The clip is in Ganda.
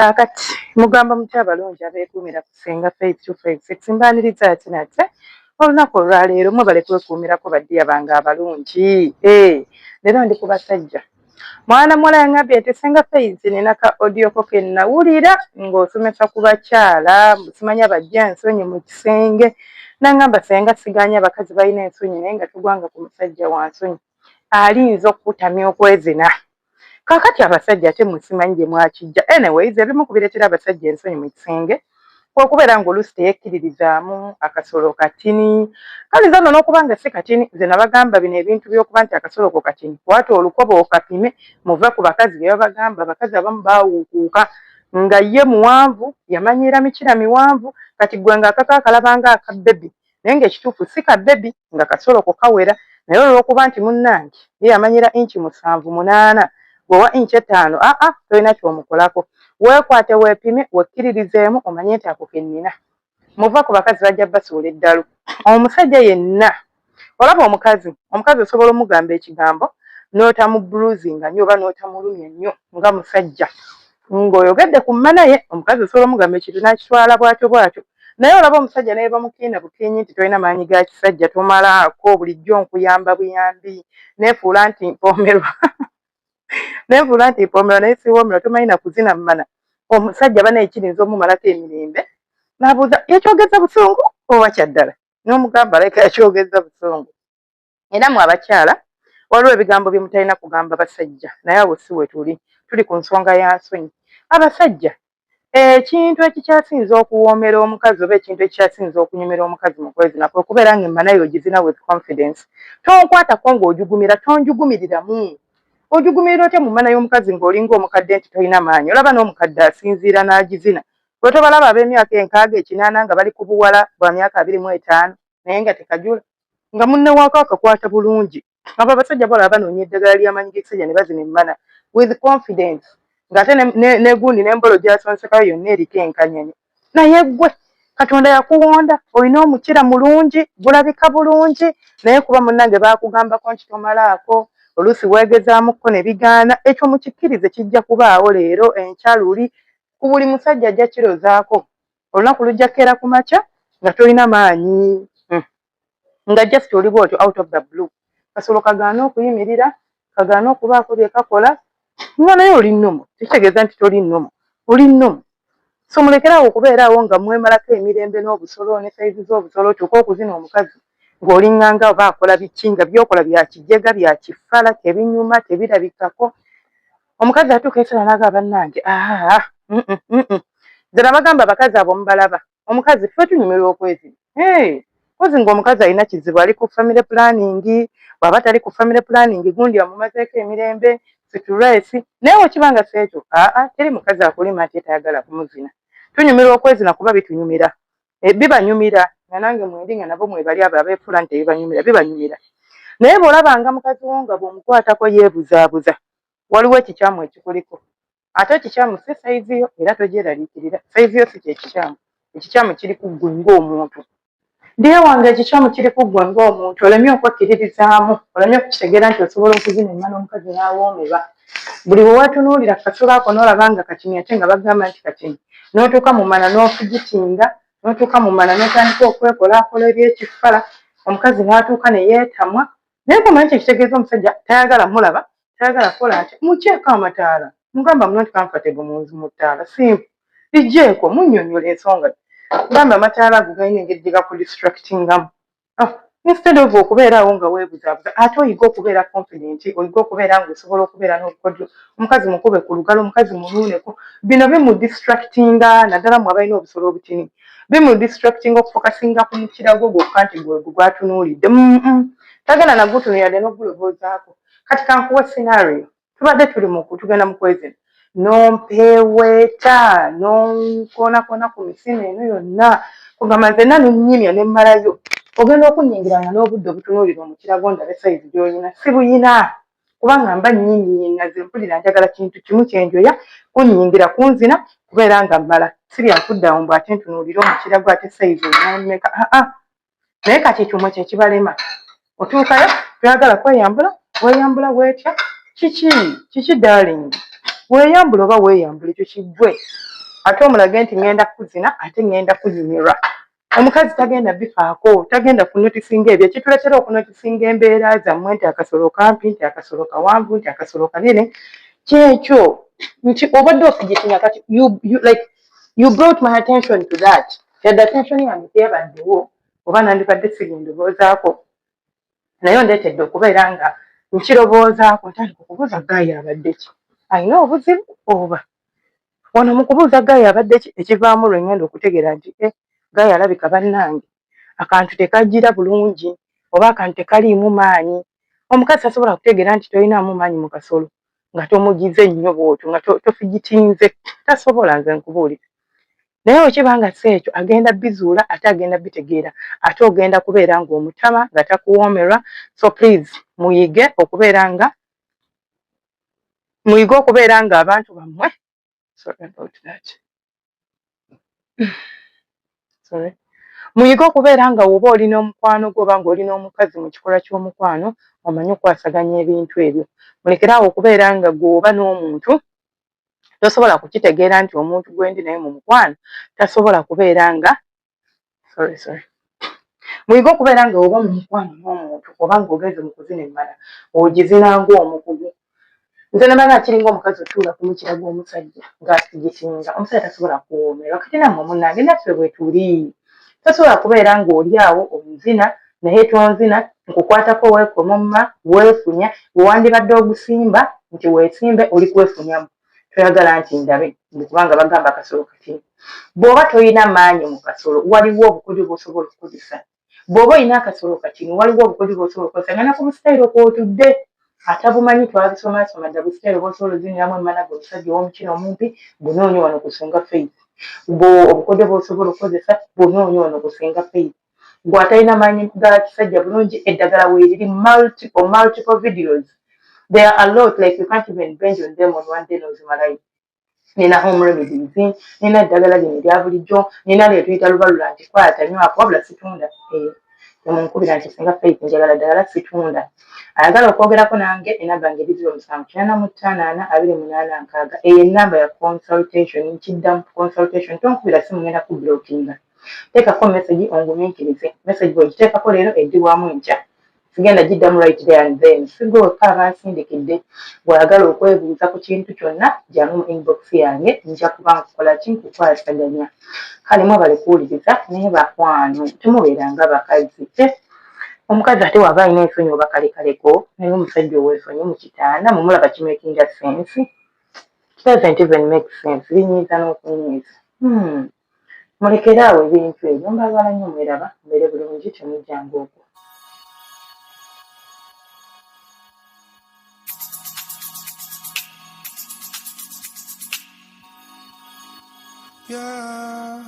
Kakati mugamba mutya abalungi abeekuumira ku Ssenga Faith 256 mbaaniriza ati nate olunaku olwaleero mwebale kwekuumirako baddiya bange abalungi. Leero ndi ku basajja. Mwana muwala yaŋŋambye nti Ssenga Faith nina ka audio ko ke nnawulira ng'osomesa ku bakyala simanya bajja ensonyi mu kisenge. N'aŋŋamba Ssenga siganya abakazi balina ensonyi naye nga tugwanga ku musajja wa nsonyi alinza okukutamya okwezina. Kakati abasajja ate musimanyi gye mwakijja. Anyways, ebimu ku bireetera abasajja ensonyi mu kisenge okubeera ng'oluusi teyekkiririzaamu akasolo katini. Kale nze nno n'okuba nga si katini, nze nabagamba bino ebintu by'okuba nti akasolo ko katini. Kwata olukoba okapime muve ku bakazi bye babagamba. Abakazi abamu baawuukuuka nga ye muwanvu, yamanyiira mikira miwanvu, kati ggwe ng'akaka akalabanga aka bbebi. Naye ng'ekituufu si ka bbebi nga kasolo ko kawera. Naye olw'okuba nti munnange ye yamanyiira inchi 7-8 gwewa inchi 5, tolina ky'omukolako. Weekwate weepime wekkiririzeemu omanye nti ako ke nnina. Muva ku bakazi bajja basuula eddalu. Omusajja yenna olaba omukazi osobola omugamba ekigambo n'otamubuluzinga nnyo oba n'otamulumya nnyo nga musajja. Ng'oyogedde ku mmana ye omukazi osobola omugamba ekintu n'akitwala bw'atyo bw'atyo. Naye olaba omusajja naye bamukiina bukiinyi nti tolina maanyi ga kisajja tomalaako bulijjo nkuyamba buyambi neefuula nti mpoomerwa. Neefuula nti mpoomerwa naye siwoomerwa tomanyi na kuzina mmana. Omusajja banaye kirinza omumalako emirembe n'abuuza yakyogeza busungu oba kyaddala n'omugamba aleka yakyogeza busungu. Era mu abakyala waliwo ebigambo bye mutalina kugamba basajja naye awo si we tuli ku nsonga ya nsonyi. Abasajja ekintu ekikyasinza okuwoomera omukazi oba ekintu ekikyasinza okunyumira omukazi mu kwezina kwe kubeera ng'emmana yo ogizina with confidence. Tonkwatako ng'ojugumira, tonjugumiriramu. Ojugumirira otya mu mmana y'omukazi ng'olinga omukadde nti tolina maanyi? Olaba n'omukadde asinziira n'agizina. Bwe tobalaba ab'emyaka 60-80 nga bali ku buwala bwa myaka 25 naye nga tekajula nga munne waako akakwata bulungi. Abo abasajja balaba banoonya eddagala ly'amaanyi g'ekisajja ne bazina emmana with confidence. Ng'ate ne gundi n'embolo gy'asonsekayo yonna eriko enkanyanya. Naye ggwe Katonda yakuwonda, olina omukira mulungi, bulabika bulungi, naye kuba munnange baakugambako nti tomalaako, oluusi weegezaamuko ne bigaana, ekyo mukikkirize kijja kubaawo leero enkya luli. Ku buli musajja ajja kirozaako. Olunaku lujja kkeera ku makya nga tolina maanyi. Nga just oli bw'otyo out of the blue. Kasolo kagaana okuyimirira, kagaana okubaako bye kakola, nga naye oli nnomo. Tekitegeeza nti toli nnomo. Oli nnomo. So mulekerawo okubeeraawo nga mwemalako emirembe n'obusolo ne sayizi z'obusolo otuuka okuzina omukazi ng'olinganga oba akola biki nga byokola bya kijjega bya kifala tebinyuma tebirabikako. Omukazi atuuka ekisala n'agamba bannange nze nabagamba abakazi abo mubalaba. Omukazi ffe tunyumirwa okwezina. Kozi ng'omukazi alina kizibu ali ku family planning, bw'aba tali ku family planning gundi amumazeeko emirembe stress. Naye wekiba nga seekyo teri mukazi akulima ate tayagala kumuzina. Tunyumirwa okwezina kuba bitunyumira. Bibanyumira nga nange mwendi nga nabo mwebali abo abeefuula nti ebibanyumira bibanyumira. Naye bw'olabanga mukazi wo nga bw'omukwatako yeebuzaabuza waliwo ekikyamu ekikuliko. Ate ekikyamu si sayizi yo era togyeraliikirira. Sayizi yo si kyekikyamu. Ekikyamu kiri ku ggwe ng'omuntu. Ndiye wange ekikyamu kiri ku ggwe ng'omuntu. Olemye okwekkiririzaamu. Olemye okukitegeera nti osobola okuzina emmana omukazi n'awoomerwa. Buli bwe weetunuulira kasolo ako n'olaba nga katini ate nga bagamba nti katini. N'otuuka mu mmana n'ofugitinga, n'otuuka mu mmana n'otandika okwekolaakola eby'ekifala, omukazi n'atuuka ne yeetamwa. Naye kumanyi kyekitegeeza omusajja tayagala mulaba, tayagala kukola ati mukyeko amataala. Mugamba I'm not comfortable mu ttaala. Simple. Lijjeeko munnyonnyola ensonga. Gamba amataala ago galina engeri gye gakudistractingamu. Instead of okubeeraawo nga weebuzaabuza ate oyiga okubeera confident, oyiga okubeera ng'osobola okubeera n'obukodyo. Omukazi mukube ku lugalo, omukazi munuuneko. Bino bimudistractinga naddala mu abalina obusolo obutini. Bimudistractinga okufokasinga ku mukira gwo gwokka nti gwe gwatunuulidde. Tagenda nagutunuulira n'oguloboozaako. Kati kankuwa scenario. Tubadde tugenda mu kwezina. Nompeeweeta, nonkoonakona ku misina eno yonna. Kugamba nze nnyimya ne mmalayo. Ogenda okunnyingiranga n'obudde obutunuulira omukira gwo ndabe sayizi gy'olina. Si buyina. Kubanga mba nnyinyi naze mpulira njagala kintu kimu kye njoya kunnyingira kunzina kubeera nga mmala. Si bya nkuddawo mbw ate ntunuulira omukira gwo ate sayizi olinammeka. Naye kati ekyomwe kye kibalema. Otuukayo toyagala kweyambula, weeyambula bw'etya. Kiki darling? Weeyambula oba weeyambula ekyo kiggwe. ate omulage nti ngenda kuzina ate ngenda kunyumirwa. Omukazi tagenda bifaako, tagenda kunotisinga ebyo. Ekituletera okunotisinga embeera zammwe nti akasolo kampi, nti akasolo kawanvu, nti akasolo kanene, kyekyo nti obadde osigitinya kati you brought my attention to that. Yadde attention yange teyabaddewo oba nandibadde sigindiboozaako, naye ndeetedde okubeera nga nkiroboozaako ntandika okubuuza Gaaya abadde ki? Alina obuzibu oba? Wano mu kubuuza Gaaya abadde ki ekivaamu lwe ngenda okutegeera nti Gaaya alabika bannange akantu tekajjira bulungi oba akantu tekaliimu maanyi. Omukazi tasobola kutegeera nti tolinaamu maanyi mu kasolo nga tomugize nnyo bw'otyo nga tofigitinze, tasobola nze nkubuulira. Naye wekiba nga si ekyo agenda bizuula ate agenda bitegeera ate ogenda kubeera ng'omutama nga takuwoomerwa. So please muyige okubeera nga abantu bammwe, sorry about that. Sorry. Muyige okubeera nga woba olina omukwano gwo oba ng'olina omukazi mu kikolwa ky'omukwano omanyi okwasaganya ebintu ebyo. Mulekeraawo okubeera nga gw'oba n'omuntu tosobola kukitegeera nti omuntu gwendi naye mu mukwano tasobola kubeera nga muyige okubeera nga woba mu mukwano n'omuntu oba ng'ogenze mu kuzina emmala ogizina ng'omukugu. Nze nabanga kiringa omukazi otuula ku mukira gw'omusajja ng'asigitinga, omusajja tasobola kuwoomerwa. Kati nammwe munnange naffe bwe tuli, tasobola kubeera ng'oli awo omuzina naye tonzina, nkukwatako weekomomma weefunya, bwe wandibadde ogusimba nti weesimbe oli kwefunyamu. Toyagala nti ndabe kubanga bagamba akasolo katini. Bw'oba toyina maanyi mu kasolo waliwo obukodyo bw'osobola okukozesa. Bw'oba olina akasolo katini waliwo obukodyo bw'osobola okukozesa nga naku busitayiro kw'otudde atabumanyi twabisoma dda busitayiro bw'osobola oziniramu emmana gwe omusajja ow'omukino omumpi bunoonye wano kusenga Faith. Obukodyo bw'osobola okukozesa bunoonye wano kusenga Faith. Gw'atalina maanyi ga kisajja bulungi eddagala weeriri multiple videos. There are a lot, like you can't even binge on them on one day n'ozimalayo. Nina home remedies, nina eddagala lino erya bulijjo, nina lye tuyita lubalula nti kwata nywako wabula situunda. Temunkubira nti singa Faith njagala ddagala situunda. Ayagala okwogerako nange enamba yange 07852886. Eyo ennamba ya consultation, nkiddamu consultation. Tonkubira simu ngenda kublockinga. Teekako message ongumiikirize. Message bw'ogiteekako leero eddiwamu enkya. Sigenda giddamu right there and then. Sigooka abansindikidde bw'ayagala okwebuuza ku kintu kyonna jjamu mu inbox yange nja kuba nkukola ki nkukwasaganya. Kale mwebale kuwuliriza naye bakwano temubeeranga bakazi. Omukazi ate waba alina ensonyi oba kalekaleko naye omusajja ow'ensonyi mu kitaana mumulaba kimakinga sense. It doesn't even make sense. Binyiiza n'okunyiiza. Mulekeraawo ebintu ebyo mbagala nnyo mweraba mbeere bulungi temujjanga okwo. Yeah.